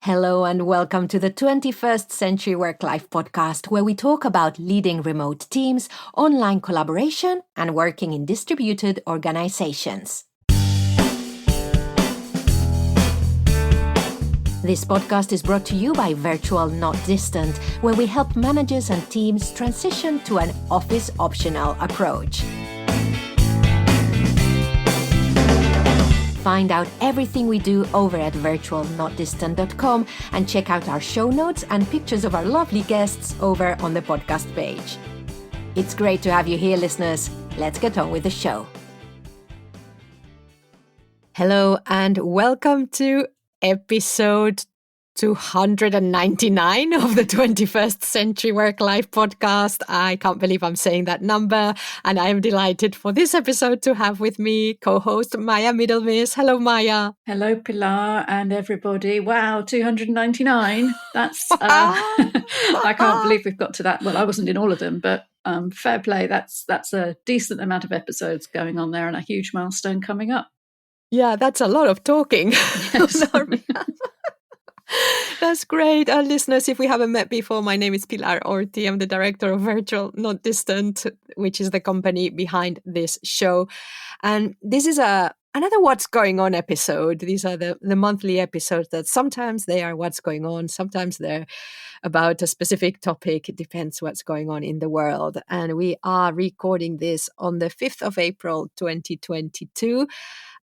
Hello and welcome to the 21st Century Work-Life podcast, where we talk about leading remote teams, online collaboration, and working in distributed organizations. This podcast is brought to you by Virtual Not Distant, where we help managers and teams transition to an office-optional approach. Find out everything we do over at virtualnotdistant.com and check out our show notes and pictures of our lovely guests over on the podcast page. It's great to have you here, listeners. Let's get on with the show. Hello and welcome to episode 299 of the 21st Century Work-Life podcast. I can't believe I'm saying that number, and I am delighted for this episode to have with me co-host Maya Middlemiss. Hello, Maya. Hello, Pilar and everybody. Wow, 299. That's, I can't believe we've got to that. Well, I wasn't in all of them, but fair play. That's a decent amount of episodes going on there and a huge milestone coming up. Yeah, that's a lot of talking. Yes. That's great. Listeners, if we haven't met before, my name is Pilar Orti. I'm the director of Virtual Not Distant, which is the company behind this show. And this is another What's Going On episode. These are the monthly episodes that sometimes they are what's going on, sometimes they're about a specific topic. It depends what's going on in the world. And we are recording this on the 5th of April, 2022.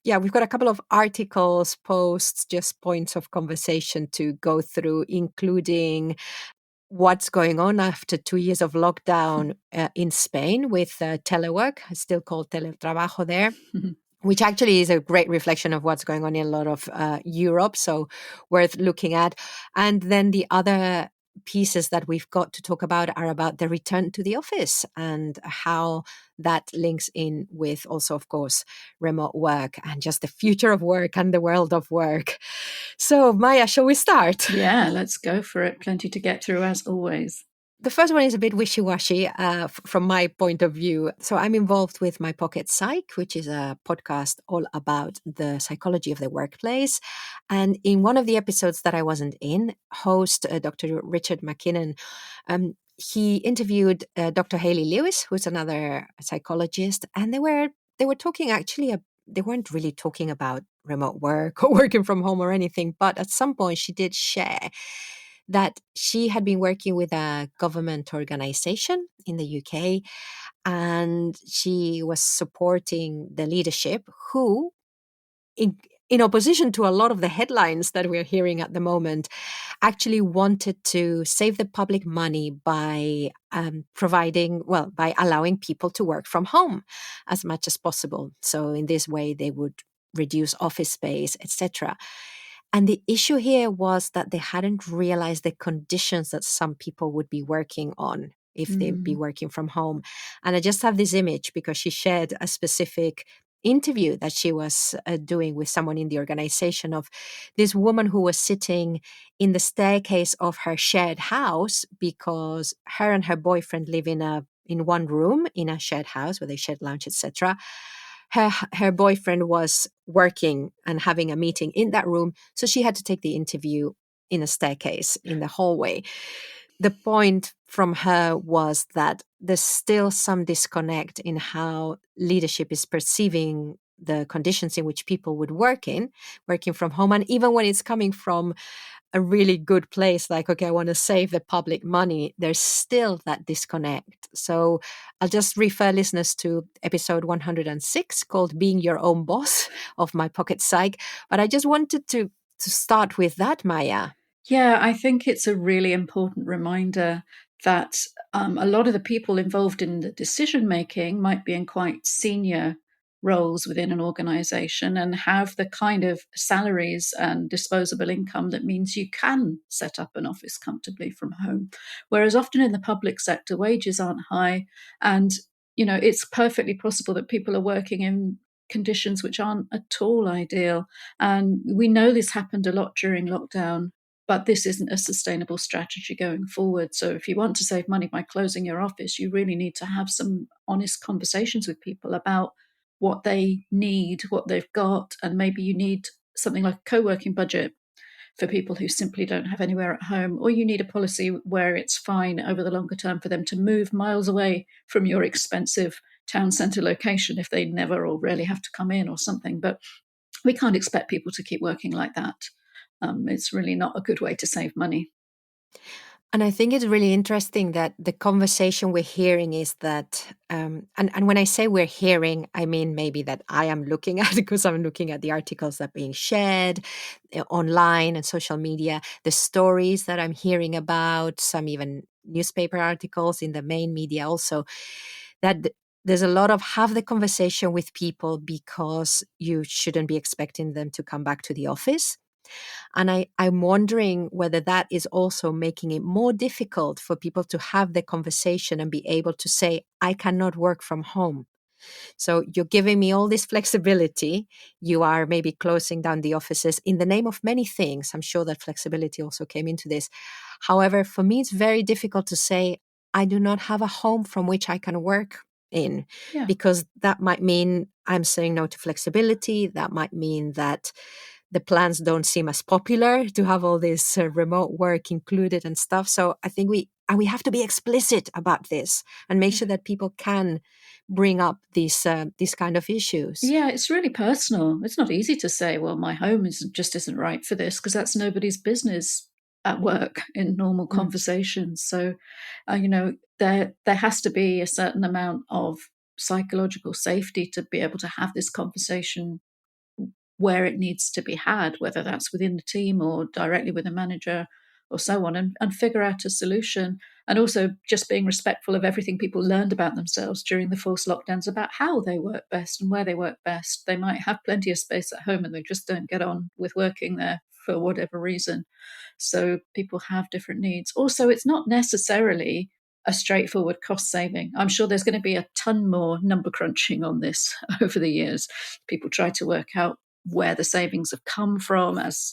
Yeah, we've got a couple of articles, posts, just points of conversation to go through, including what's going on after 2 years of lockdown in Spain with telework, still called teletrabajo there. Which actually is a great reflection of what's going on in a lot of Europe, so worth looking at. And then the other pieces that we've got to talk about are about the return to the office and how that links in with also, of course, remote work and just the future of work and the world of work. So, Maya, shall we start? Yeah, let's go for it. Plenty to get through, as always. The first one is a bit wishy-washy from my point of view. So I'm involved with My Pocket Psych, which is a podcast all about the psychology of the workplace. And in one of the episodes that I wasn't in, host Dr. Richard McKinnon, he interviewed Dr. Hayley Lewis, who's another psychologist, and they were talking actually. They weren't really talking about remote work or working from home or anything, but at some point she did share that she had been working with a government organization in the UK, and she was supporting the leadership who, in opposition to a lot of the headlines that we're hearing at the moment, actually wanted to save the public money by by allowing people to work from home as much as possible. So in this way, they would reduce office space, etc. And the issue here was that they hadn't realized the conditions that some people would be working on if they'd be working from home. And I just have this image because she shared a specific interview that she was doing with someone in the organization of this woman who was sitting in the staircase of her shared house because her and her boyfriend live in one room in a shared house where they shared lunch, etc. Her boyfriend was working and having a meeting in that room, so she had to take the interview in a staircase in the hallway. The point from her was that there's still some disconnect in how leadership is perceiving the conditions in which people would working from home. And even when it's coming from a really good place, like, okay, I want to save the public money, there's still that disconnect. So I'll just refer listeners to episode 106 called Being Your Own Boss of My Pocket Psych. But I just wanted to start with that, Maya. Yeah, I think it's a really important reminder that a lot of the people involved in the decision making might be in quite senior roles within an organization and have the kind of salaries and disposable income that means you can set up an office comfortably from home. Whereas often in the public sector, wages aren't high, and it's perfectly possible that people are working in conditions which aren't at all ideal. And we know this happened a lot during lockdown. But this isn't a sustainable strategy going forward. So if you want to save money by closing your office, you really need to have some honest conversations with people about what they need, what they've got, and maybe you need something like a co-working budget. for people who simply don't have anywhere at home, or you need a policy where it's fine over the longer term for them to move miles away from your expensive town centre location if they never or rarely have to come in or something. But we can't expect people to keep working like that. It's really not a good way to save money. And I think it's really interesting that the conversation we're hearing is that, and when I say we're hearing, I mean maybe that I am looking at, because I'm looking at the articles that are being shared online and social media, the stories that I'm hearing about, some even newspaper articles in the main media also, that there's a lot of have the conversation with people because you shouldn't be expecting them to come back to the office. And I'm wondering whether that is also making it more difficult for people to have the conversation and be able to say, I cannot work from home. So you're giving me all this flexibility. You are maybe closing down the offices in the name of many things. I'm sure that flexibility also came into this. However, for me, it's very difficult to say, I do not have a home from which I can work in, Yeah. because that might mean I'm saying no to flexibility. That might mean that the plans don't seem as popular to have all this remote work included and stuff. So I think we have to be explicit about this and make sure that people can bring up these kind of issues. Yeah, it's really personal. It's not easy to say, well, my home isn't right for this, because that's nobody's business at work in normal Mm. conversations. So, there has to be a certain amount of psychological safety to be able to have this conversation where it needs to be had, whether that's within the team or directly with a manager or so on, and figure out a solution. And also just being respectful of everything people learned about themselves during the forced lockdowns about how they work best and where they work best. They might have plenty of space at home and they just don't get on with working there for whatever reason. So people have different needs. Also, it's not necessarily a straightforward cost saving. I'm sure there's going to be a ton more number crunching on this over the years. People try to work out where the savings have come from, as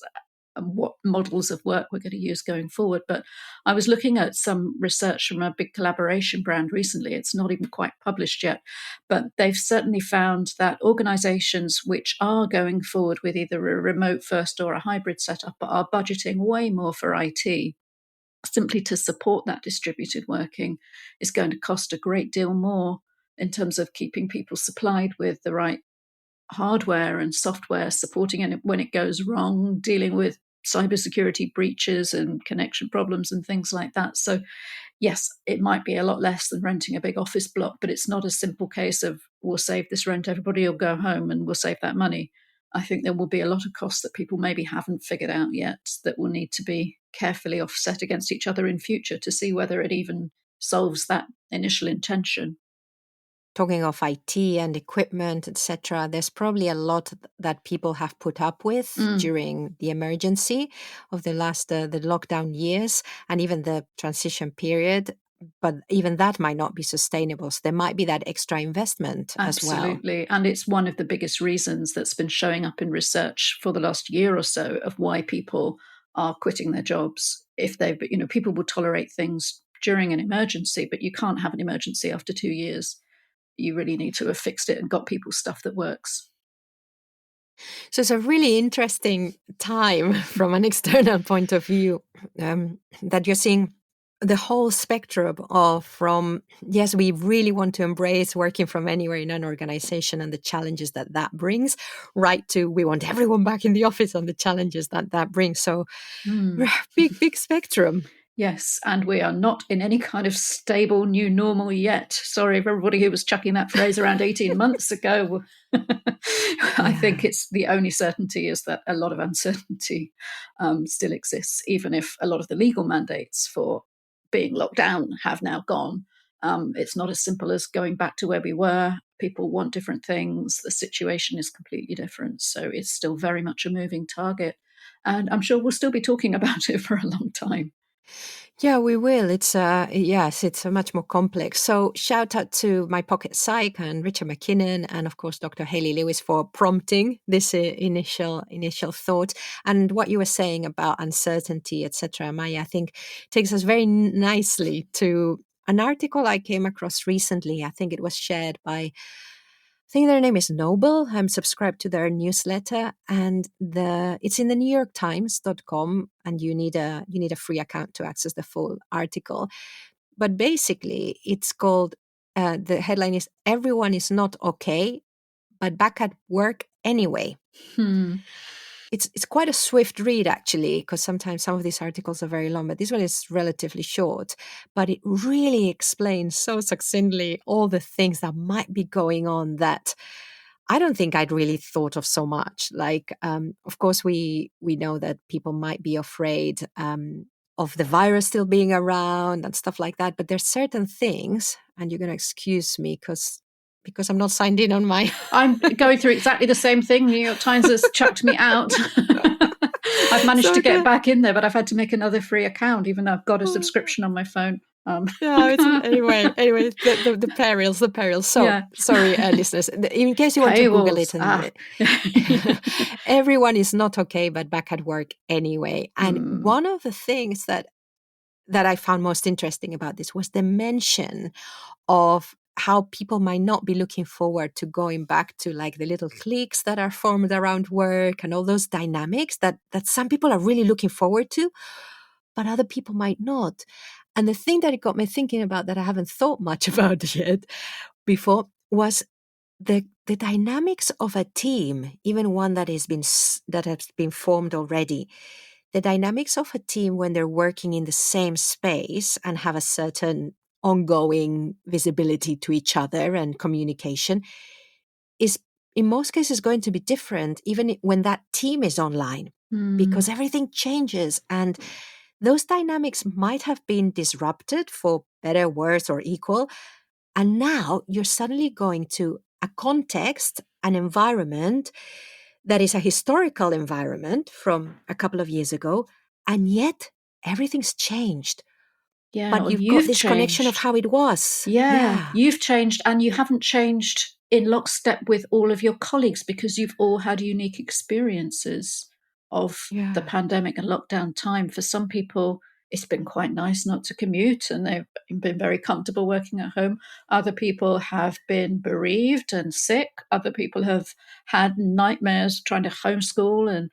what models of work we're going to use going forward. But I was looking at some research from a big collaboration brand recently. It's not even quite published yet, but they've certainly found that organizations which are going forward with either a remote first or a hybrid setup are budgeting way more for IT. Simply to support that distributed working is going to cost a great deal more in terms of keeping people supplied with the right hardware and software, supporting it when it goes wrong, dealing with cybersecurity breaches and connection problems and things like that. So, yes, it might be a lot less than renting a big office block, but it's not a simple case of we'll save this rent, everybody will go home and we'll save that money. I think there will be a lot of costs that people maybe haven't figured out yet that will need to be carefully offset against each other in future to see whether it even solves that initial intention. Talking of IT and equipment, etc., there's probably a lot that people have put up with Mm. during the emergency of the last the lockdown years and even the transition period. But even that might not be sustainable. So there might be that extra investment as well. Absolutely. And it's one of the biggest reasons that's been showing up in research for the last year or so of why people are quitting their jobs. If they've, people will tolerate things during an emergency, but you can't have an emergency after 2 years. You really need to have fixed it and got people stuff that works. So it's a really interesting time from an external point of view, that you're seeing the whole spectrum of from, yes, we really want to embrace working from anywhere in an organization and the challenges that that brings, right to we want everyone back in the office and the challenges that that brings. So Mm. big spectrum. Yes, and we are not in any kind of stable new normal yet. Sorry for everybody who was chucking that phrase around 18 months ago. I think Yeah. it's the only certainty is that a lot of uncertainty still exists, even if a lot of the legal mandates for being locked down have now gone. It's not as simple as going back to where we were. People want different things. The situation is completely different. So it's still very much a moving target. And I'm sure we'll still be talking about it for a long time. Yeah, we will. It's yes, it's much more complex. So shout out to My Pocket Psych and Richard McKinnon, and of course Dr. Hayley Lewis for prompting this initial thought. And what you were saying about uncertainty, etc., Maya, I think takes us very nicely to an article I came across recently. I think it was shared by think their name is Noble. I'm subscribed to their newsletter, and it's in the NewYorkTimes.com, and you need a free account to access the full article. But basically, it's called the headline is "Everyone is not okay, but back at work anyway." It's quite a swift read, actually, because sometimes some of these articles are very long, but this one is relatively short. But it really explains so succinctly all the things that might be going on that I don't think I'd really thought of so much. Like, of course, we know that people might be afraid of the virus still being around and stuff like that. But there's certain things, and you're going to excuse me because I'm not signed in on my. I'm going through exactly the same thing. New York Times has chucked me out. I've managed to get back in there, but I've had to make another free account, even though I've got a subscription on my phone. Yeah, anyway, the perils. So, yeah. sorry, listeners, in case you want to Google it, and everyone is not okay, but back at work anyway. And one of the things that I found most interesting about this was the mention of how people might not be looking forward to going back to like the little cliques that are formed around work and all those dynamics that some people are really looking forward to, but other people might not. And the thing that it got me thinking about that I haven't thought much about yet before was the dynamics of a team, even one that has been formed already. The dynamics of a team when they're working in the same space and have a certain ongoing visibility to each other and communication is in most cases going to be different even when that team is online, because everything changes and those dynamics might have been disrupted for better, worse, or equal. And now you're suddenly going to a context, an environment that is a historical environment from a couple of years ago, and yet everything's changed. Yeah, But well, you've got you've this connection of changed. how it was. Yeah, Yeah. you've changed, and you haven't changed in lockstep with all of your colleagues because you've all had unique experiences of the Yeah. pandemic and lockdown time. For some people, it's been quite nice not to commute and they've been very comfortable working at home. Other people have been bereaved and sick. Other people have had nightmares trying to homeschool and,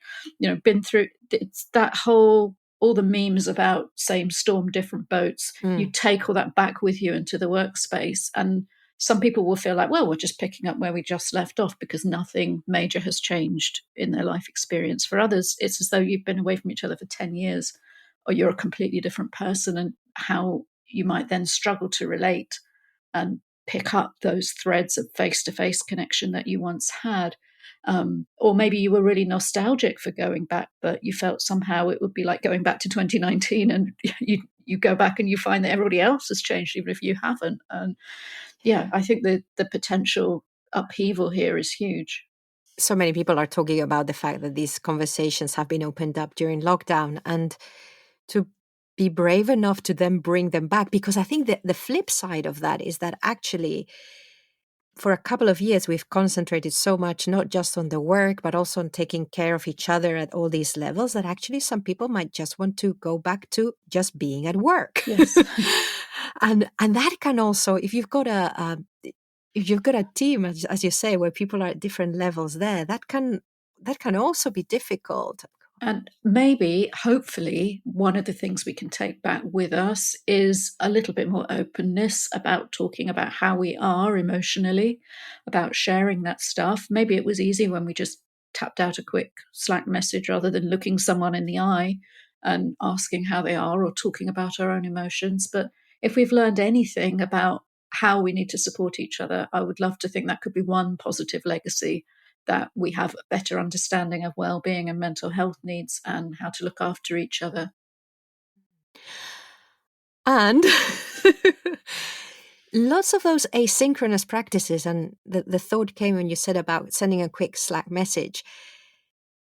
been through it's that whole all the memes about same storm, different boats. You take all that back with you into the workspace. And some people will feel like, well, we're just picking up where we just left off because nothing major has changed in their life experience. For others, it's as though you've been away from each other for 10 years or you're a completely different person, and how you might then struggle to relate and pick up those threads of face-to-face connection that you once had. Or maybe you were really nostalgic for going back, but you felt somehow it would be like going back to 2019, and you go back and you find that everybody else has changed, even if you haven't. And yeah, I think the potential upheaval here is huge. So many people are talking about the fact that these conversations have been opened up during lockdown, and to be brave enough to then bring them back, because I think that the flip side of that is that actually for a couple of years, we've concentrated so much, not just on the work, but also on taking care of each other at all these levels, that actually some people might just want to go back to just being at work. Yes. and that can also, if you've got a team, as you say, where people are at different levels there, that can also be difficult. And maybe, hopefully, one of the things we can take back with us is a little bit more openness about talking about how we are emotionally, about sharing that stuff. Maybe it was easy when we just tapped out a quick Slack message rather than looking someone in the eye and asking how they are or talking about our own emotions. But if we've learned anything about how we need to support each other, I would love to think that could be one positive legacy, that we have a better understanding of well-being and mental health needs and how to look after each other. And lots of those asynchronous practices, and the thought came when you said about sending a quick Slack message.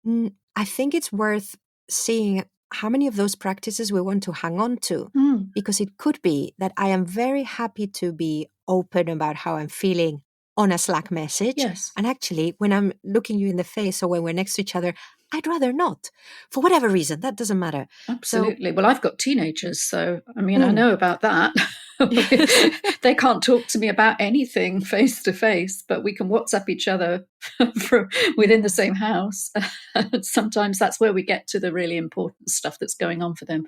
I think it's worth seeing how many of those practices we want to hang on to, because it could be that I am very happy to be open about how I'm feeling on a Slack message. Yes. And actually, when I'm looking you in the face or when we're next to each other, I'd rather not, for whatever reason. That doesn't matter. So, Absolutely. Well, I've got teenagers, so I mean, I mm. know about that. They can't talk to me about anything face to face, but we can WhatsApp each other from within the Yeah. same house. Sometimes that's where we get to the really important stuff that's going on for them,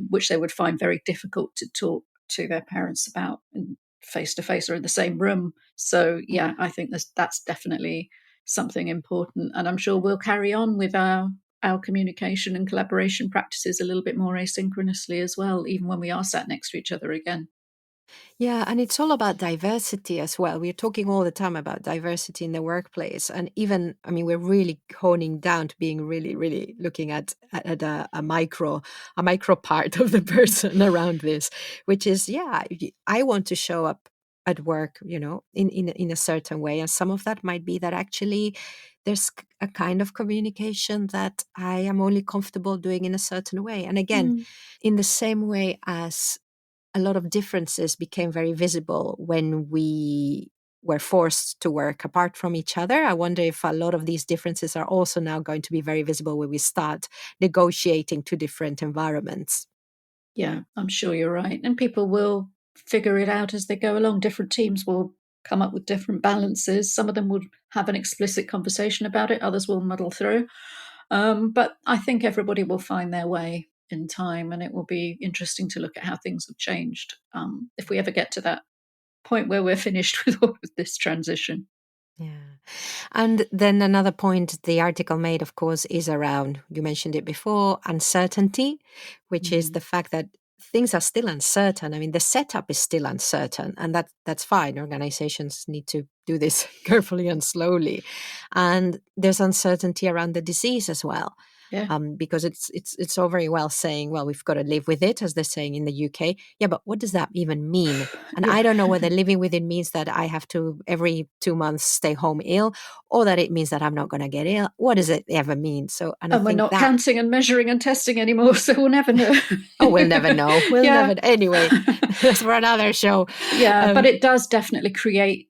which they would find very difficult to talk to their parents about face to face or in the same room. So, yeah, I think that's definitely something important, and I'm sure we'll carry on with our communication and collaboration practices a little bit more asynchronously as well, even when we are sat next to each other again. Yeah, and it's all about diversity as well. We're talking all the time about diversity in the workplace, and even, I mean, we're really honing down to being really, really looking at a micro part of the person around this, which is, yeah, I want to show up at work, in a certain way, and some of that might be that actually there's a kind of communication that I am only comfortable doing in a certain way, and again, Mm. in the same way as a lot of differences became very visible when we were forced to work apart from each other. I wonder if a lot of these differences are also now going to be very visible when we start negotiating two different environments. Yeah, I'm sure you're right. And people will figure it out as they go along. Different teams will come up with different balances. Some of them would have an explicit conversation about it, others will muddle through. But I think everybody will find their way in time, and it will be interesting to look at how things have changed if we ever get to that point where we're finished with all of this transition. Yeah. And then another point the article made, of course, is around, you mentioned it before, uncertainty, which is Mm. the fact that things are still uncertain. I mean, the setup is still uncertain, and that's fine. Organizations need to do this carefully and slowly. And there's uncertainty around the disease as well. Yeah. Because it's all very well saying, well, we've got to live with it, as they're saying in the UK. Yeah, but what does that even mean? And Yeah. I don't know whether living with it means that I have to every 2 months stay home ill, or that it means that I'm not going to get ill. What does it ever mean? So, and I And we're think not that, counting and measuring and testing anymore, so we'll never know. oh, we'll never know. We'll Yeah. never. Anyway, that's for another show. Yeah, but Um, it does definitely create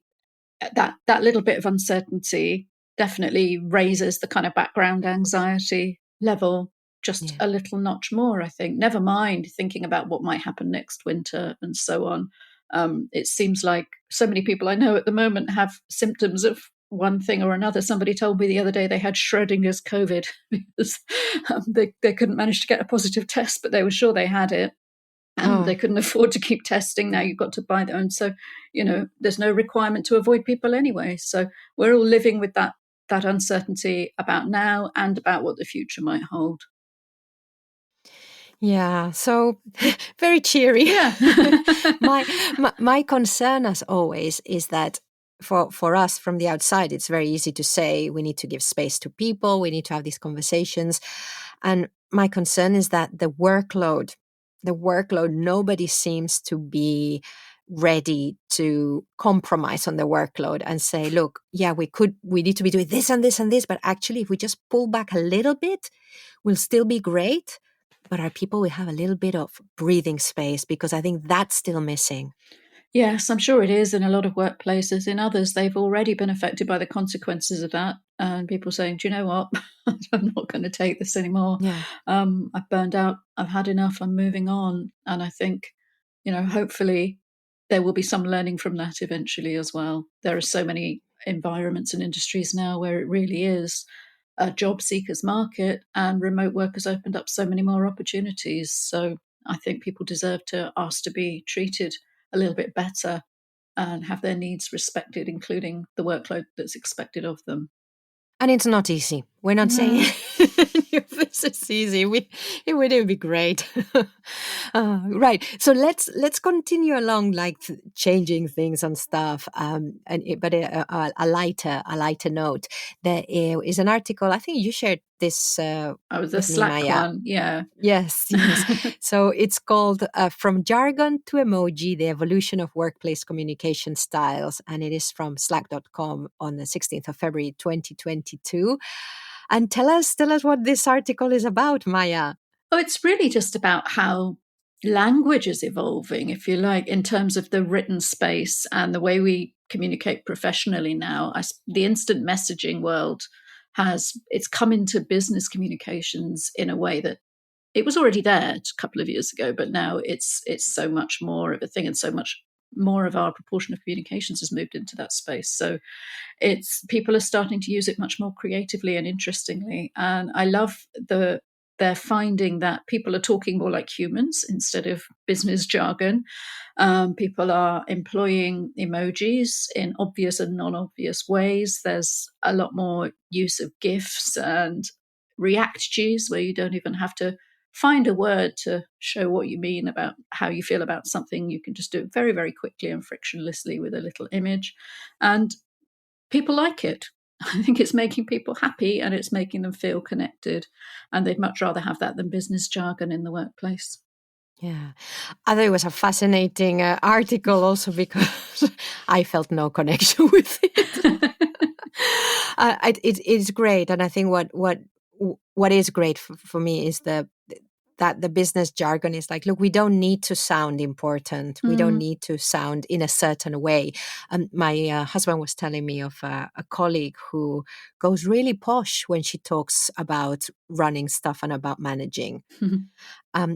that little bit of uncertainty, definitely raises the kind of background anxiety level just yeah. a little notch more, I think. Never mind thinking about what might happen next winter and so on. It seems like so many people I know at the moment have symptoms of one thing or another. Somebody told me the other day they had Schrodinger's COVID because they couldn't manage to get a positive test, but they were sure they had it and they Oh, couldn't afford to keep testing. Now you've got to buy their own. So, there's no requirement to avoid people anyway. So we're all living with that uncertainty about now and about what the future might hold. yeah. So very cheery. Yeah. my concern, as always, is that for us from the outside, it's very easy to say we need to give space to people, we need to have these conversations, and my concern is that the workload, nobody seems to be ready to compromise on the workload and say, look, yeah, we need to be doing this and this and this, but actually, if we just pull back a little bit, we'll still be great. But our people will have a little bit of breathing space, because I think that's still missing. Yes, I'm sure it is in a lot of workplaces. In others, they've already been affected by the consequences of that. And people saying, do you know what? I'm not going to take this anymore. Yeah. I've burned out. I've had enough. I'm moving on. And I think, hopefully there will be some learning from that eventually as well. There are so many environments and industries now where it really is a job seekers market, and remote work has opened up so many more opportunities. So I think people deserve to ask to be treated a little bit better and have their needs respected, including the workload that's expected of them. And it's not easy. We're not saying No. this is easy. It would be great. Right. So let's continue along, like changing things and stuff. But a lighter note. There is an article. I think you shared this Oh, the with me, Slack Maya. one, yeah. Yes, yes. So it's called From Jargon to Emoji, the Evolution of Workplace Communication Styles. And it is from slack.com on the 16th of February, 2022. And tell us what this article is about, Maya. Oh, it's really just about how language is evolving, if you like, in terms of the written space and the way we communicate professionally now. The instant messaging world it's come into business communications in a way that it was already there a couple of years ago, but now it's so much more of a thing, and so much more of our proportion of communications has moved into that space. So people are starting to use it much more creatively and interestingly. And I love they're finding that people are talking more like humans instead of business jargon. People are employing emojis in obvious and non-obvious ways. There's a lot more use of GIFs and react-gs where you don't even have to find a word to show what you mean about how you feel about something. You can just do it very, very quickly and frictionlessly with a little image. And people like it. I think it's making people happy and it's making them feel connected. And they'd much rather have that than business jargon in the workplace. Yeah. I thought it was a fascinating article also because I felt no connection with it. It's great. And I think what is great for me is that the business jargon is like, look, we don't need to sound important. We don't need to sound in a certain way. My husband was telling me of a colleague who goes really posh when she talks about running stuff and about managing.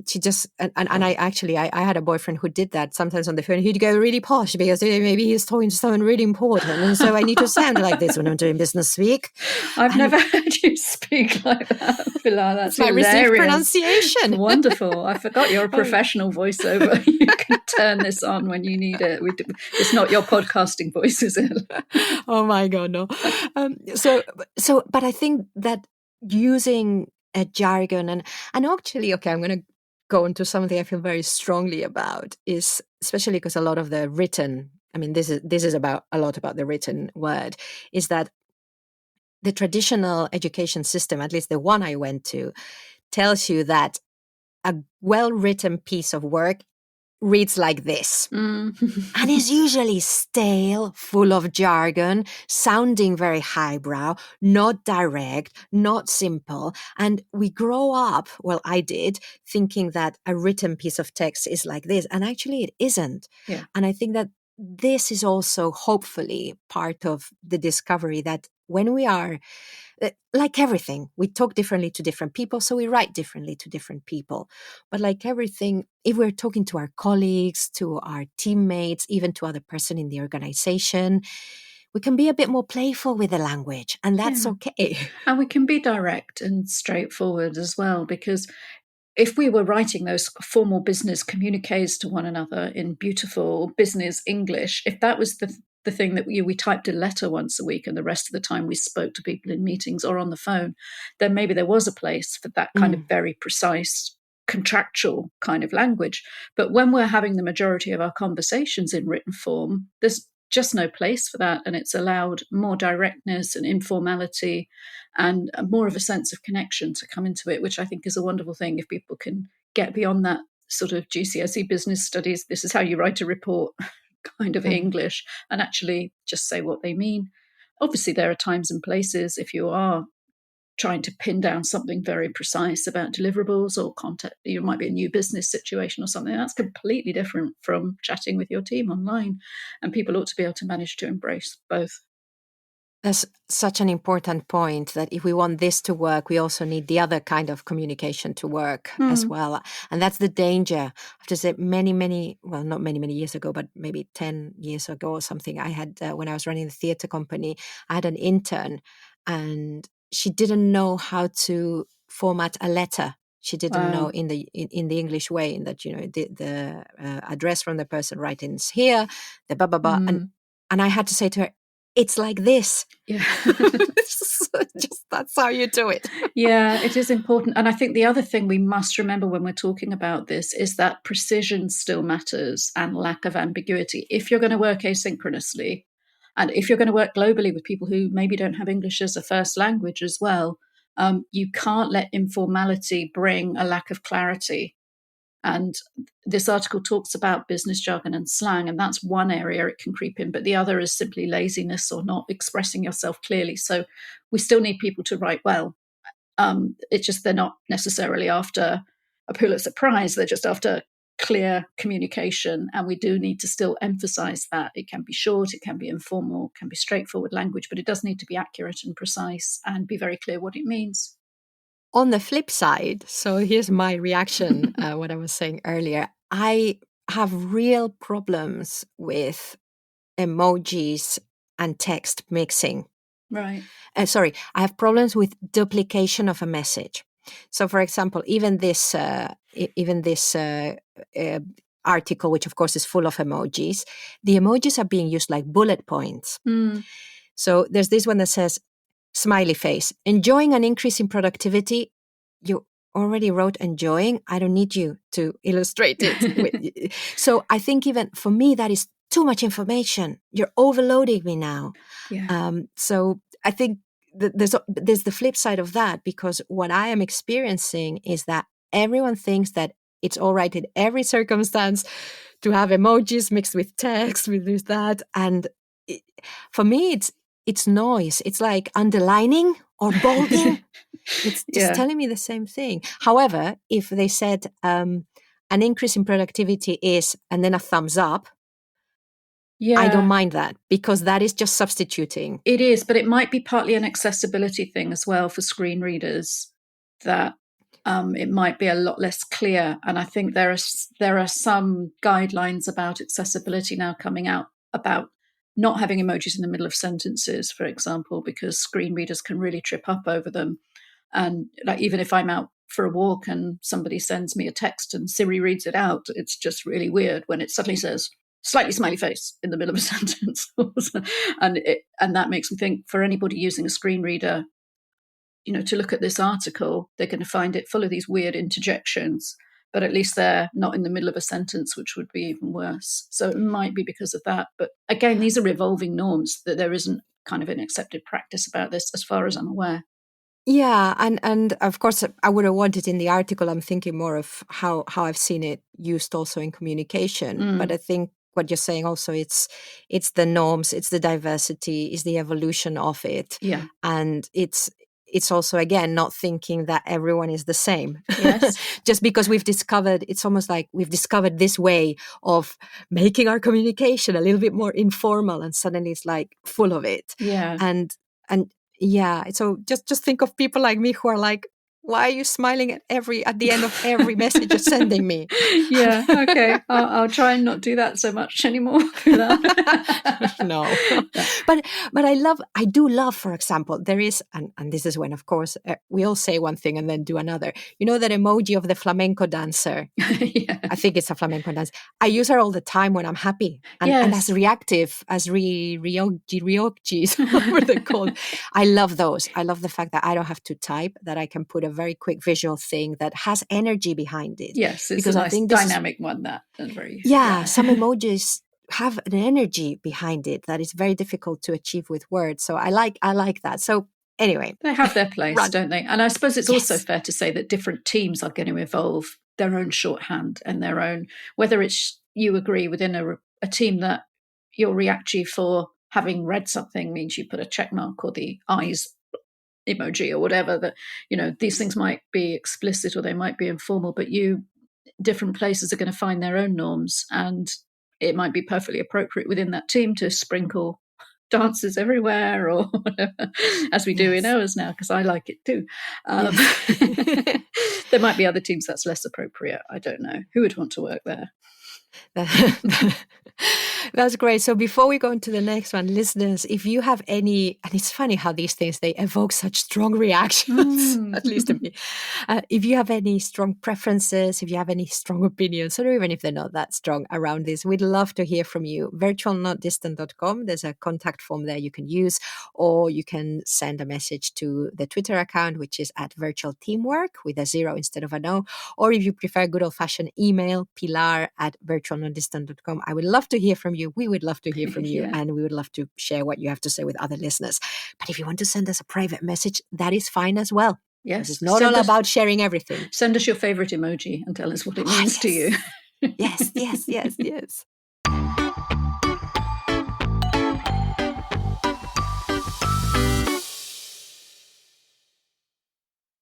She just and I actually I had a boyfriend who did that sometimes on the phone. He'd go really posh because maybe he's talking to someone really important, and so I need to sound like this when I'm doing business speak. I've never heard you speak like that, Pilar. That's my hilarious. received pronunciation. It's wonderful. I forgot you're a professional voiceover. You can turn this on when you need it. It's not your podcasting voice, is it? Oh my God, no. But I think that using a jargon and actually, okay, I'm going to go into something I feel very strongly about is especially because a lot of the written, I mean, this is about a lot about the written word, is that the traditional education system, at least the one I went to, tells you that a well-written piece of work reads like this. And is usually stale, full of jargon, sounding very highbrow, not direct, not simple. And we grow up, well, I did, thinking that a written piece of text is like this. And actually it isn't. Yeah. And I think that this is also hopefully part of the discovery that when we are like everything, we talk differently to different people, so we write differently to different people. But like everything, if we're talking to our colleagues, to our teammates, even to other person in the organization, we can be a bit more playful with the language, and that's okay. And we can be direct and straightforward as well, because if we were writing those formal business communiques to one another in beautiful business English, if that was the thing that we typed a letter once a week and the rest of the time we spoke to people in meetings or on the phone, then maybe there was a place for that kind of very precise contractual kind of language. But when we're having the majority of our conversations in written form, there's just no place for that, and it's allowed more directness and informality and more of a sense of connection to come into it, which I think is a wonderful thing if people can get beyond that sort of GCSE business studies, this is how you write a report kind of English, and actually just say what they mean. Obviously, there are times and places if you are trying to pin down something very precise about deliverables or content, you might be a new business situation or something that's completely different from chatting with your team online, and people ought to be able to manage to embrace both. That's such an important point, that if we want this to work, we also need the other kind of communication to work as well. And that's the danger. I have to say well, not many years ago, but maybe 10 years ago or something, I had, when I was running the theater company, I had an intern and she didn't know how to format a letter. She didn't know in the English way, in that, the address from the person writing's here, the blah, blah, blah. And I had to say to her, it's like this. Yeah. Just that's how you do it. Yeah, it is important. And I think the other thing we must remember when we're talking about this is that precision still matters and lack of ambiguity. If you're going to work asynchronously, and if you're going to work globally with people who maybe don't have English as a first language as well, you can't let informality bring a lack of clarity. And this article talks about business jargon and slang, and that's one area it can creep in. But the other is simply laziness or not expressing yourself clearly. So we still need people to write well. It's just they're not necessarily after a Pulitzer Prize. They're just after clear communication, and we do need to still emphasize that. It can be short, it can be informal, it can be straightforward language, but it does need to be accurate and precise and be very clear what it means. On the flip side, so here's my reaction, what I was saying earlier. I have real problems with emojis and text mixing. Right. Sorry, I have problems with duplication of a message. So, for example, even this article, which of course is full of emojis, the emojis are being used like bullet points. So there's this one that says, smiley face, enjoying an increase in productivity. You already wrote enjoying. I don't need you to illustrate it. So I think even for me, that is too much information. You're overloading me now. Yeah. So I think there's the flip side of that, because what I am experiencing is that everyone thinks that it's all right in every circumstance to have emojis mixed with text, with this, that. And for me, it's noise. It's like underlining or bolding. It's just telling me the same thing. However, if they said an increase in productivity is, and then a thumbs up, I don't mind that, because that is just substituting. It is, but it might be partly an accessibility thing as well for screen readers, that it might be a lot less clear. And I think there are some guidelines about accessibility now coming out about not having emojis in the middle of sentences, for example, because screen readers can really trip up over them. And like, even if I'm out for a walk and somebody sends me a text and Siri reads it out, it's just really weird when it suddenly says slightly smiley face in the middle of a sentence. and that makes me think, for anybody using a screen reader, to look at this article, they're going to find it full of these weird interjections, but at least they're not in the middle of a sentence, which would be even worse. So it might be because of that. But again, these are evolving norms, that there isn't kind of an accepted practice about this as far as I'm aware. Yeah, and of course, I would have wanted in the article, I'm thinking more of how I've seen it used also in communication. But I think what you're saying also, it's the norms, it's the diversity, it's the evolution of it. Yeah. And it's also, again, not thinking that everyone is the same. Yes. Just because it's almost like we've discovered this way of making our communication a little bit more informal, and suddenly it's like full of it. Yeah. And yeah, so just think of people like me who are like, why are you smiling at the end of every message you're sending me? Yeah, okay. I'll try and not do that so much anymore. No. But I do love, for example, there is, and this is when, of course, we all say one thing and then do another. You know that emoji of the flamenco dancer? Yeah. I think it's a flamenco dance. I use her all the time when I'm happy. And as reactive, as ryokjis, whatever they're called. I love those. I love the fact that I don't have to type, that I can put a very quick visual thing that has energy behind it. Yes, it's a nice dynamic one, that. And very, some emojis have an energy behind it that is very difficult to achieve with words. So I like that. So anyway. They have their place, don't they? And I suppose it's also fair to say that different teams are going to evolve their own shorthand and their own, whether it's, you agree, within a team that your reactive for having read something means you put a check mark or the eyes emoji or whatever, that, these things might be explicit or they might be informal, but different places are going to find their own norms, and it might be perfectly appropriate within that team to sprinkle dances everywhere or whatever, as we do in ours now, because I like it too. There might be other teams that's less appropriate. I don't know. Who would want to work there? That's great. So before we go into the next one, listeners, if you have any, and it's funny how these things, they evoke such strong reactions, at least to me. If you have any strong preferences, if you have any strong opinions, or even if they're not that strong around this, we'd love to hear from you. virtualnotdistant.com. There's a contact form there you can use, or you can send a message to the Twitter account, which is at virtualteamwork with a 0 instead of an O. Or if you prefer good old-fashioned email, Pilar at virtualnotdistant.com. I would love to hear from you. We would love to hear from you, and we would love to share what you have to say with other listeners. But if you want to send us a private message, that is fine as well. Yes. It's not all about sharing everything. Send us your favorite emoji and tell us what it means to you. Yes.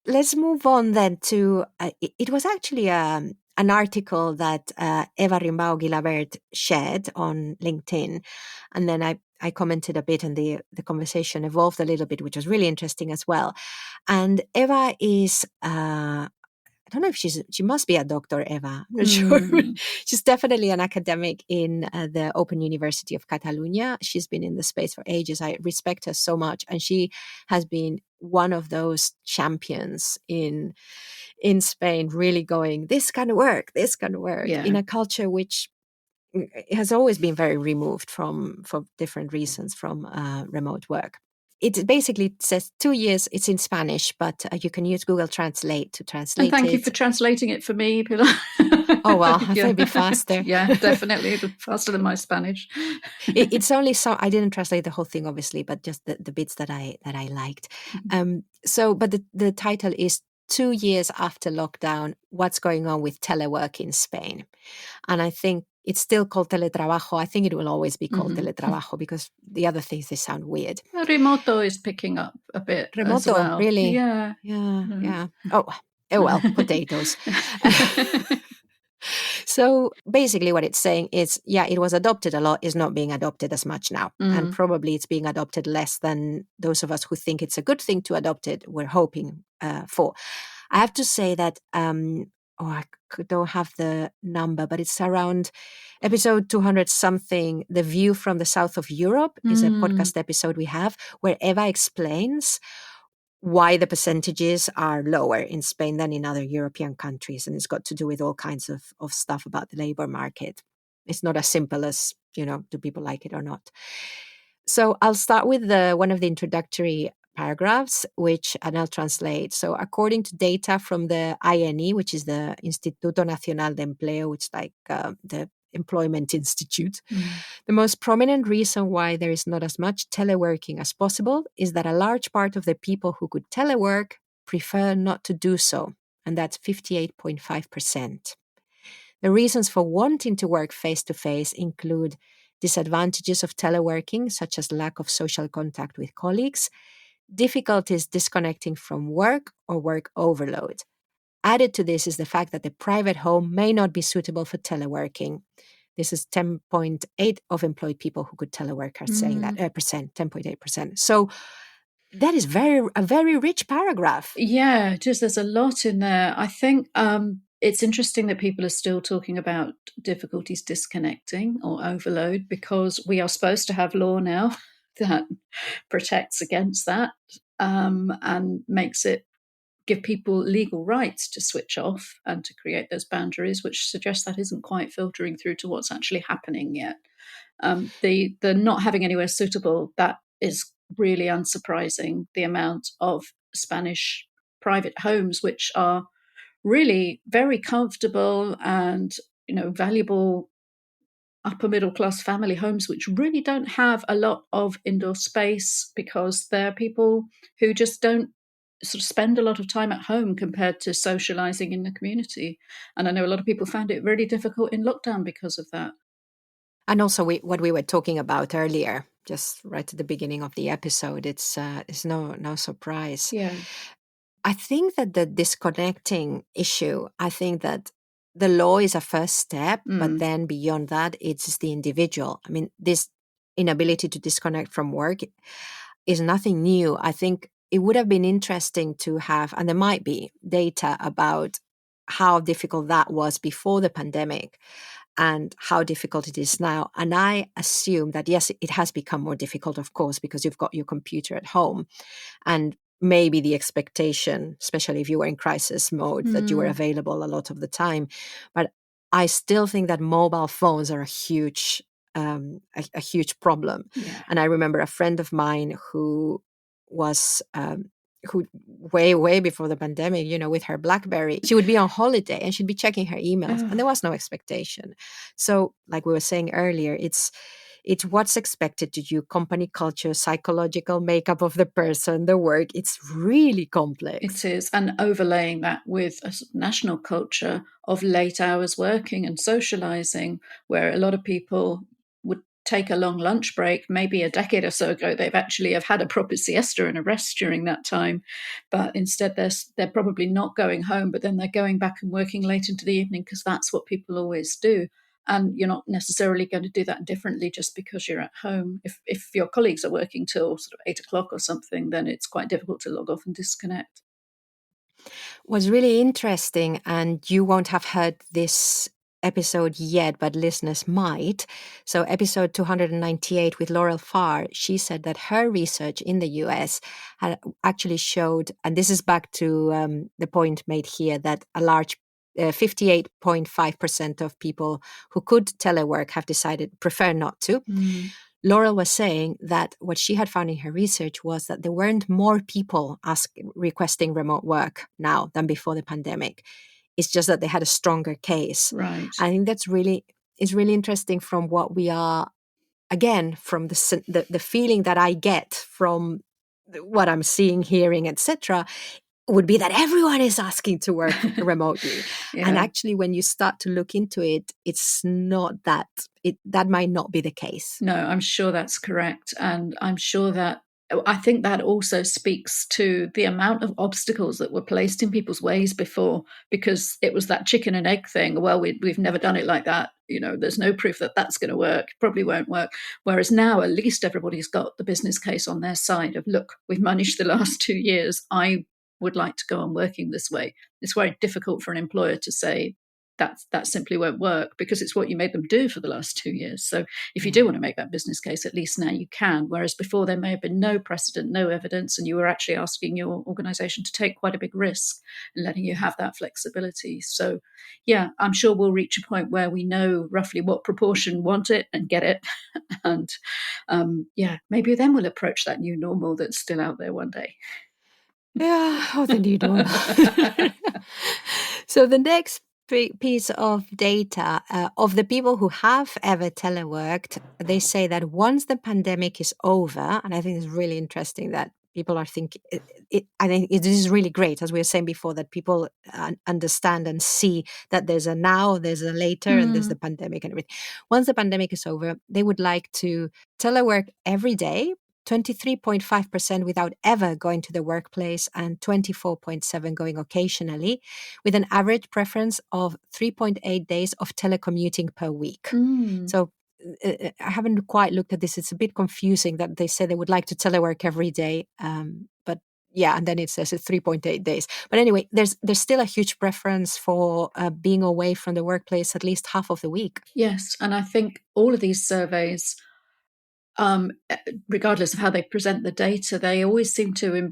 Let's move on then to, it was actually a an article that Eva Rimbau Gilabert shared on LinkedIn. And then I commented a bit, and the conversation evolved a little bit, which was really interesting as well. And Eva is, I don't know if she must be a doctor, Eva. I'm not sure. She's definitely an academic in the Open University of Catalonia. She's been in the space for ages. I respect her so much. And she has been one of those champions in Spain, really going, this can work, in a culture which has always been very removed from, for different reasons, from remote work. It basically says 2 years. It's in Spanish, but you can use Google Translate to translate it. And thank you for translating it for me, Pilar. Oh, well, I thought it'd be faster. Yeah, definitely faster than my Spanish. It's only so I didn't translate the whole thing, obviously, but just the bits that I liked. But the title is 2 years after lockdown, what's going on with telework in Spain? And I think it's still called teletrabajo. I think it will always be called teletrabajo, because the other things, they sound weird. Remoto is picking up a bit Remoto, as well. really? Yeah. Yeah. Oh well, potatoes. So basically what it's saying is, it was adopted a lot, is not being adopted as much now. And probably it's being adopted less than those of us who think it's a good thing to adopt it were hoping for. I have to say that, I don't have the number, but it's around episode 200 something. The View from the South of Europe is a podcast episode we have, where Eva explains why the percentages are lower in Spain than in other European countries. And it's got to do with all kinds of stuff about the labor market. It's not as simple as, do people like it or not? So I'll start with one of the introductory paragraphs, and I'll translate. So according to data from the INE, which is the Instituto Nacional de Empleo, which is like the Employment Institute, the most prominent reason why there is not as much teleworking as possible is that a large part of the people who could telework prefer not to do so, and that's 58.5%. The reasons for wanting to work face-to-face include disadvantages of teleworking, such as lack of social contact with colleagues, difficulties disconnecting from work, or work overload. Added to this is the fact that the private home may not be suitable for teleworking. This is 10.8% of employed people who could telework are saying that, 10.8%. So that is a very rich paragraph. Yeah, just there's a lot in there. I think it's interesting that people are still talking about difficulties disconnecting or overload, because we are supposed to have law now that protects against that, and makes it give people legal rights to switch off and to create those boundaries, which suggests that isn't quite filtering through to what's actually happening yet. The not having anywhere suitable, that is really unsurprising. The amount of Spanish private homes, which are really very comfortable and valuable upper middle class family homes, which really don't have a lot of indoor space, because they're people who just don't sort of spend a lot of time at home compared to socializing in the community. And I know a lot of people found it really difficult in lockdown because of that. And also what we were talking about earlier, just right at the beginning of the episode, it's no surprise. Yeah. I think that the disconnecting issue, I think that the law is a first step, but then beyond that, it's the individual. I mean, this inability to disconnect from work is nothing new. I think it would have been interesting to have, and there might be data about how difficult that was before the pandemic and how difficult it is now. And I assume that, yes, it has become more difficult, of course, because you've got your computer at home, and maybe the expectation, especially if you were in crisis mode, that you were available a lot of the time. But I still think that mobile phones are a huge problem. Yeah. And I remember a friend of mine who was who way before the pandemic, with her BlackBerry, she would be on holiday and she'd be checking her emails, and there was no expectation. So, like we were saying earlier, it's what's expected to you, company culture, psychological makeup of the person, the work. It's really complex. It is. And overlaying that with a national culture of late hours working and socializing, where a lot of people would take a long lunch break, maybe a decade or so ago, they've actually have had a proper siesta and a rest during that time. But instead, they're probably not going home, but then they're going back and working late into the evening because that's what people always do. And you're not necessarily going to do that differently just because you're at home. If your colleagues are working till sort of 8 o'clock or something, then it's quite difficult to log off and disconnect. Was really interesting, and you won't have heard this episode yet, but listeners might. So episode 298 with Laurel Farr, she said that her research in the US had actually showed, and this is back to the point made here, that a large 58.5% of people who could telework have prefer not to. Laurel was saying that what she had found in her research was that there weren't more people requesting remote work now than before the pandemic. It's just that they had a stronger case. Right. I think that's really interesting from what we are, again, from the feeling that I get from what I'm seeing, hearing, etc., would be that everyone is asking to work remotely. Yeah. And actually, when you start to look into it, it's not that. That might not be the case. No, I'm sure that's correct. And I'm sure that I think that also speaks to the amount of obstacles that were placed in people's ways before, because it was that chicken and egg thing. Well, we've never done it like that. There's no proof that that's going to work. Probably won't work. Whereas now, at least everybody's got the business case on their side of, look, we've managed the last 2 years. I would like to go on working this way. It's very difficult for an employer to say that simply won't work, because it's what you made them do for the last 2 years. So if you do want to make that business case, at least now you can. Whereas before, there may have been no precedent, no evidence, and you were actually asking your organization to take quite a big risk and letting you have that flexibility. So yeah, I'm sure we'll reach a point where we know roughly what proportion want it and get it. And maybe then we'll approach that new normal that's still out there one day. Yeah, the new normal. So the next piece of data of the people who have ever teleworked, they say that once the pandemic is over, and I think it's really interesting that people are thinking, I think it is really great, as we were saying before, that people understand and see that there's a now, there's a later, and there's the pandemic and everything. Once the pandemic is over, they would like to telework every day, 23.5% without ever going to the workplace, and 24.7% going occasionally, with an average preference of 3.8 days of telecommuting per week. So I haven't quite looked at this. It's a bit confusing that they say they would like to telework every day, but yeah, and then it says it's 3.8 days. But anyway, there's still a huge preference for being away from the workplace at least half of the week. Yes, and I think all of these surveys, regardless of how they present the data, they always seem to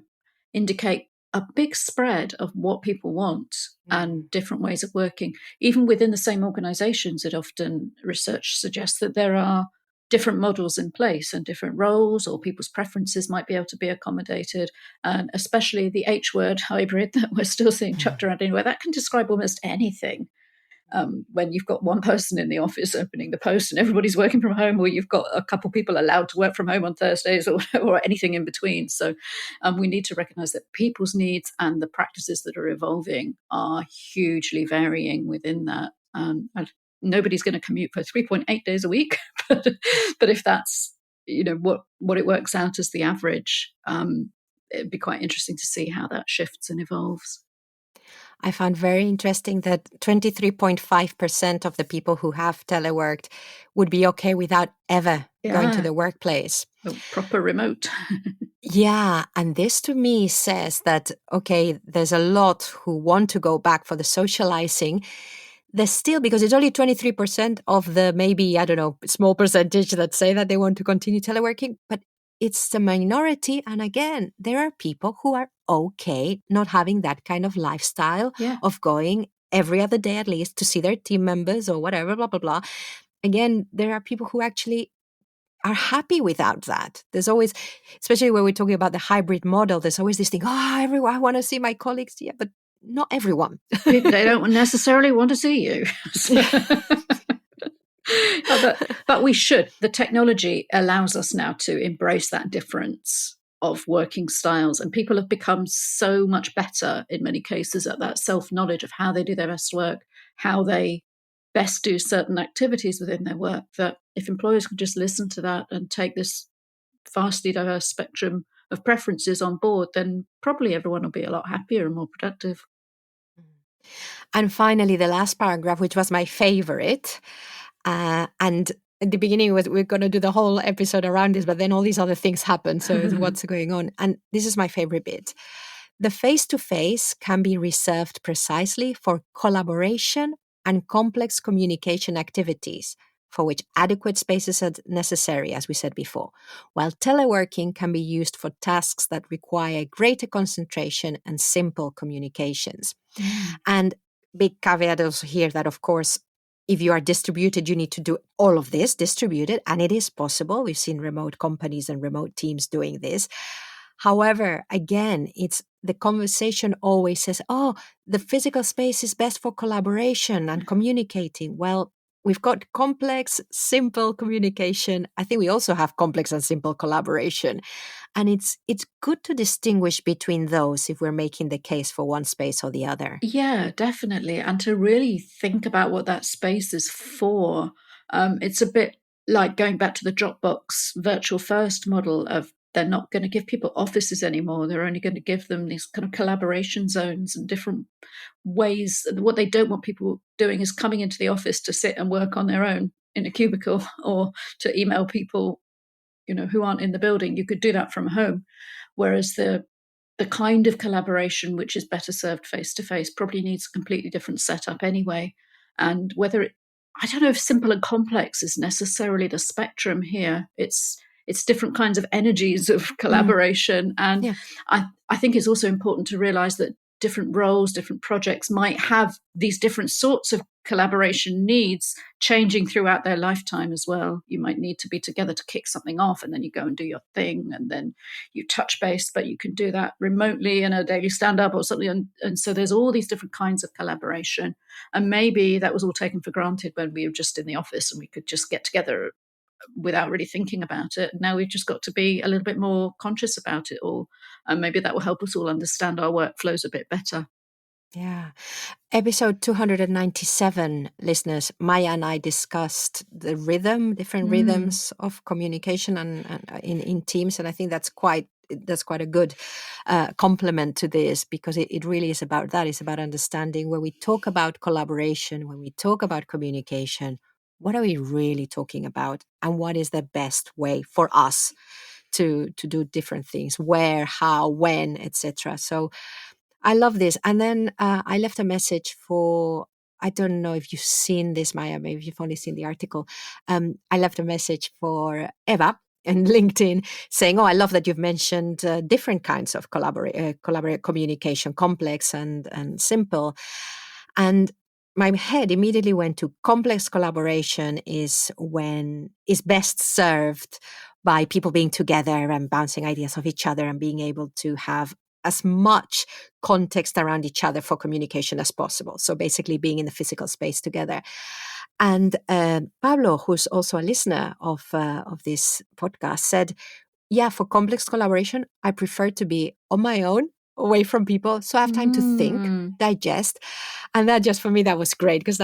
indicate a big spread of what people want and different ways of working. Even within the same organizations, it often, research suggests that there are different models in place and different roles, or people's preferences might be able to be accommodated. And especially the H word, hybrid, that we're still seeing chucked around anywhere, that can describe almost anything. When you've got one person in the office opening the post and everybody's working from home, or you've got a couple of people allowed to work from home on Thursdays, or anything in between. So we need to recognize that people's needs and the practices that are evolving are hugely varying within that. And nobody's going to commute for 3.8 days a week, but if that's what it works out as the average, it'd be quite interesting to see how that shifts and evolves. I found very interesting that 23.5% of the people who have teleworked would be okay without ever going to the workplace. Proper remote. Yeah, and this to me says that, okay, there's a lot who want to go back for the socializing. There's still, because it's only 23% of the maybe, I don't know, small percentage that say that they want to continue teleworking, but it's the minority. And again, there are people who are okay not having that kind of lifestyle of going every other day at least to see their team members or whatever, blah, blah, blah. Again, there are people who actually are happy without that. There's always, especially when we're talking about the hybrid model, there's always this thing, everyone, I want to see my colleagues. Yeah, but not everyone. They don't necessarily want to see you. But we should. The technology allows us now to embrace that difference of working styles, and people have become so much better in many cases at that self-knowledge of how they do their best work, how they best do certain activities within their work, that if employers could just listen to that and take this vastly diverse spectrum of preferences on board, then probably everyone will be a lot happier and more productive. And finally, the last paragraph, which was my favorite, and at the beginning we're going to do the whole episode around this, but then all these other things happen. So it's what's going on. And this is my favorite bit. The face-to-face can be reserved precisely for collaboration and complex communication activities, for which adequate spaces are necessary, as we said before, while teleworking can be used for tasks that require greater concentration and simple communications. And big caveat also here that, of course, if you are distributed, you need to do all of this distributed, and it is possible. We've seen remote companies and remote teams doing this. However, again, it's the conversation always says, oh, the physical space is best for collaboration and communicating. Well, we've got complex, simple communication. I think we also have complex and simple collaboration. And it's good to distinguish between those if we're making the case for one space or the other. Yeah, definitely. And to really think about what that space is for. It's a bit like going back to the Dropbox virtual first model of they're not going to give people offices anymore. They're only going to give them these kind of collaboration zones and different ways. What they don't want people doing is coming into the office to sit and work on their own in a cubicle or to email people, who aren't in the building. You could do that from home. Whereas the kind of collaboration which is better served face to face probably needs a completely different setup anyway. And I don't know if simple and complex is necessarily the spectrum here. It's different kinds of energies of collaboration. And Yeah. I think it's also important to realize that different roles, different projects might have these different sorts of collaboration needs changing throughout their lifetime as well. You might need to be together to kick something off, and then you go and do your thing, and then you touch base, but you can do that remotely in a daily stand-up or something. And so there's all these different kinds of collaboration. And maybe that was all taken for granted when we were just in the office and we could just get together without really thinking about it. Now we've just got to be a little bit more conscious about it all. And maybe that will help us all understand our workflows a bit better. Yeah. Episode 297, listeners, Maya and I discussed the different rhythms of communication and in teams. And I think that's quite a good complement to this, because it really is about that. It's about understanding when we talk about collaboration, when we talk about communication, what are we really talking about, and what is the best way for us to do different things, where, how, when, etc. So I love this. And then I left a message for, I don't know if you've seen this, Maya, maybe you've only seen the article. I left a message for Eva in LinkedIn saying, oh, I love that you've mentioned different kinds of collaborate communication, complex and simple. And my head immediately went to complex collaboration is best served by people being together and bouncing ideas off each other and being able to have as much context around each other for communication as possible. So basically being in the physical space together. And Pablo, who's also a listener of this podcast, said, yeah, for complex collaboration, I prefer to be on my own, away from people, so I have time to think, digest. And that just, for me, that was great, because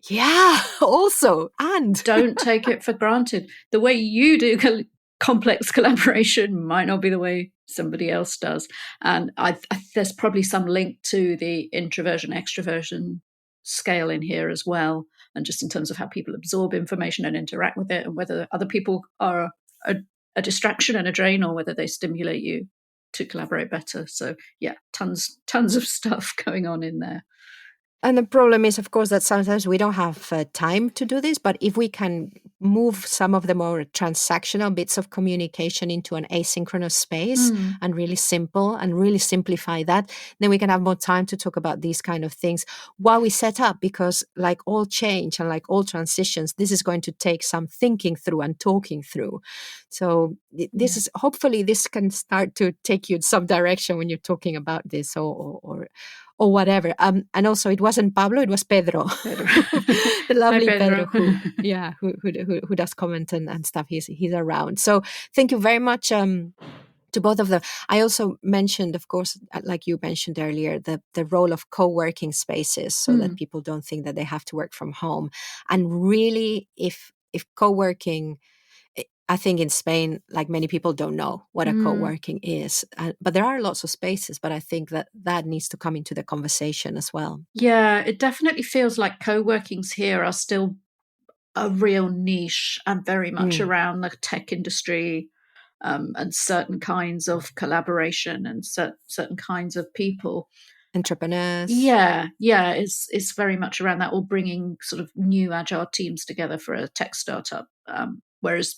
yeah, also, and don't take it for granted. The way you do complex collaboration might not be the way somebody else does. And there's probably some link to the introversion, extroversion scale in here as well. And just in terms of how people absorb information and interact with it, and whether other people are a distraction and a drain, or whether they stimulate you to collaborate better. So yeah, tons of stuff going on in there. And the problem is, of course, that sometimes we don't have time to do this. But if we can move some of the more transactional bits of communication into an asynchronous space and really simple and really simplify that, then we can have more time to talk about these kind of things while we set up. Because like all change and like all transitions, this is going to take some thinking through and talking through. So this is, hopefully this can start to take you in some direction when you're talking about this or whatever. And also, it wasn't Pablo; it was Pedro, the lovely Hi, Pedro, who does comment and stuff. He's around. So thank you very much. To both of them. I also mentioned, of course, like you mentioned earlier, the role of co-working spaces, so that people don't think that they have to work from home. And really, if if co-working, I think in Spain, like many people don't know what a co-working is, but there are lots of spaces, but I think that needs to come into the conversation as well. Yeah, it definitely feels like co-workings here are still a real niche and very much around the tech industry, and certain kinds of collaboration and certain kinds of people. Entrepreneurs. Yeah, it's very much around that, or bringing sort of new agile teams together for a tech startup. Whereas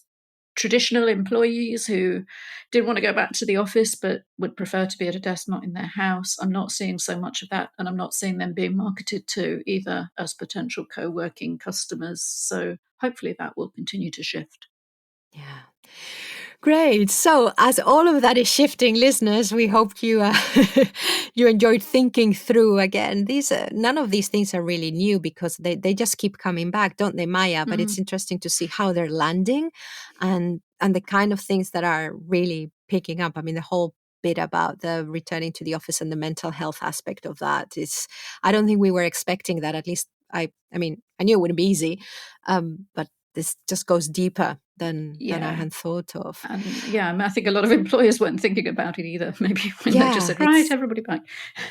traditional employees who didn't want to go back to the office but would prefer to be at a desk, not in their house, I'm not seeing so much of that, and I'm not seeing them being marketed to either as potential co-working customers. So hopefully that will continue to shift. Yeah. Great. So, as all of that is shifting, listeners, we hope you you enjoyed thinking through again. These none of these things are really new because they just keep coming back, don't they, Maya? But it's interesting to see how they're landing, and the kind of things that are really picking up. I mean, the whole bit about the returning to the office and the mental health aspect of that is, I don't think we were expecting that. At least I mean, I knew it wouldn't be easy, but this just goes deeper than I had thought of. And I think a lot of employers weren't thinking about it either, maybe when they just said, right, everybody back.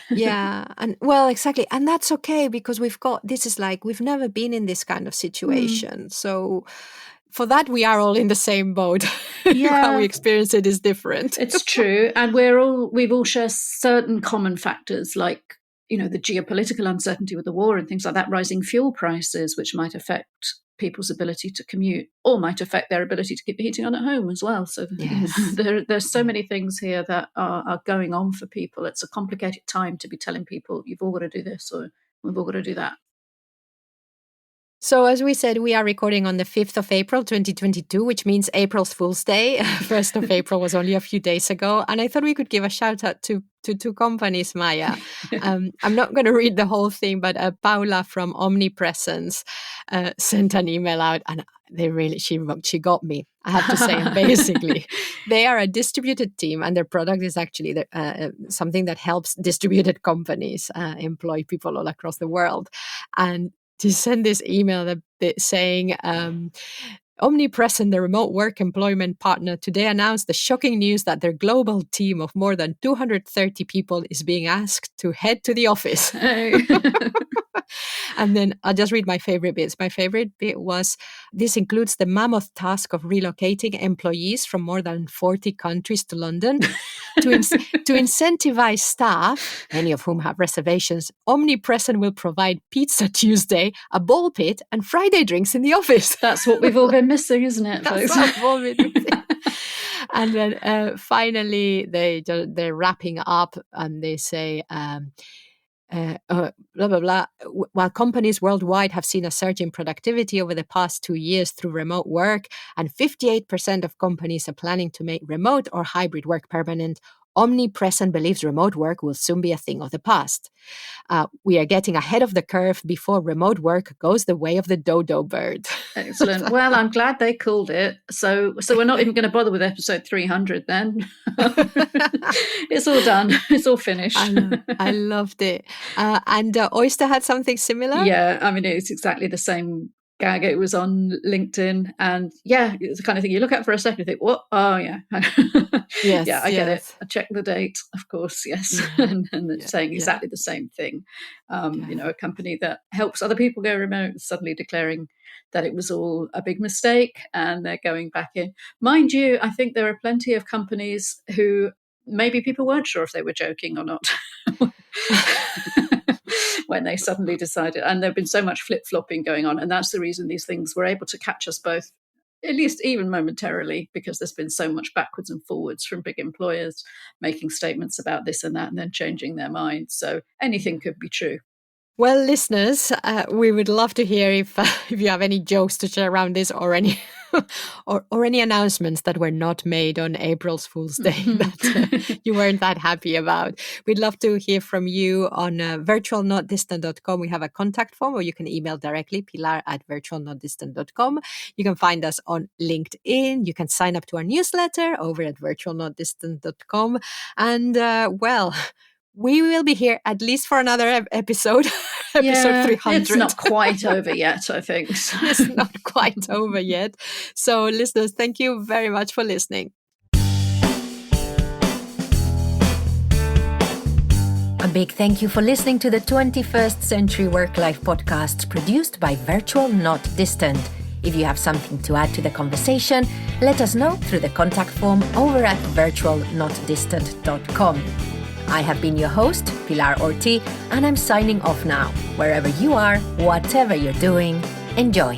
Yeah. And well, exactly. And that's okay because this is like, we've never been in this kind of situation. So for that, we are all in the same boat. How we experience it is different. It's true. And we've all shared certain common factors like, the geopolitical uncertainty with the war and things like that, rising fuel prices, which might affect people's ability to commute or might affect their ability to keep the heating on at home as well. So there's so many things here that are going on for people. It's a complicated time to be telling people you've all got to do this or we've all got to do that. So as we said, we are recording on the 5th of April, 2022, which means April's Fool's Day. 1st of April was only a few days ago. And I thought we could give a shout out to two companies, Maya. I'm not going to read the whole thing, but Paula from Omnipresence sent an email out, and she got me, I have to say. And basically, they are a distributed team, and their product is actually something that helps distributed companies employ people all across the world. And to send this email saying, Omnipresent, the remote work employment partner, today announced the shocking news that their global team of more than 230 people is being asked to head to the office. And then I'll just read my favorite bits. My favorite bit was, this includes the mammoth task of relocating employees from more than 40 countries to London. To incentivize staff, many of whom have reservations, Omnipresent will provide Pizza Tuesday, a ball pit, and Friday drinks in the office. That's what we've all been missing, isn't it, folks? That's what we've all been missing. And then finally, they're wrapping up, and they say, blah, blah, blah. While companies worldwide have seen a surge in productivity over the past 2 years through remote work, and 58% of companies are planning to make remote or hybrid work permanent, Omnipresent believes remote work will soon be a thing of the past. We are getting ahead of the curve before remote work goes the way of the dodo bird. Excellent. Well, I'm glad they called it. So we're not even going to bother with episode 300 then. It's all done. It's all finished. I loved it. And Oyster had something similar? Yeah, I mean, it's exactly the same gag. It was on LinkedIn, and it's the kind of thing you look at for a second and think, what? Oh, yeah. Yes, I get it. I check the date, of course, yes. And it's saying exactly the same thing. A company that helps other people go remote is suddenly declaring that it was all a big mistake and they're going back in. Mind you, I think there are plenty of companies who maybe people weren't sure if they were joking or not when they suddenly decided. And there've been so much flip-flopping going on. And that's the reason these things were able to catch us both, at least even momentarily, because there's been so much backwards and forwards from big employers making statements about this and that and then changing their minds. So anything could be true. Well, listeners, we would love to hear if you have any jokes to share around this, or any or any announcements that were not made on April's Fool's Day that you weren't that happy about. We'd love to hear from you on virtualnotdistant.com. We have a contact form, or you can email directly, pilar@virtualnotdistant.com. You can find us on LinkedIn. You can sign up to our newsletter over at virtualnotdistant.com. And we will be here at least for another episode. episode Yeah, 300. it's not quite over yet, I think. So. It's not quite over yet. So listeners, thank you very much for listening. A big thank you for listening to the 21st Century Work-Life podcast produced by Virtual Not Distant. If you have something to add to the conversation, let us know through the contact form over at virtualnotdistant.com. I have been your host, Pilar Orti, and I'm signing off now. Wherever you are, whatever you're doing, enjoy.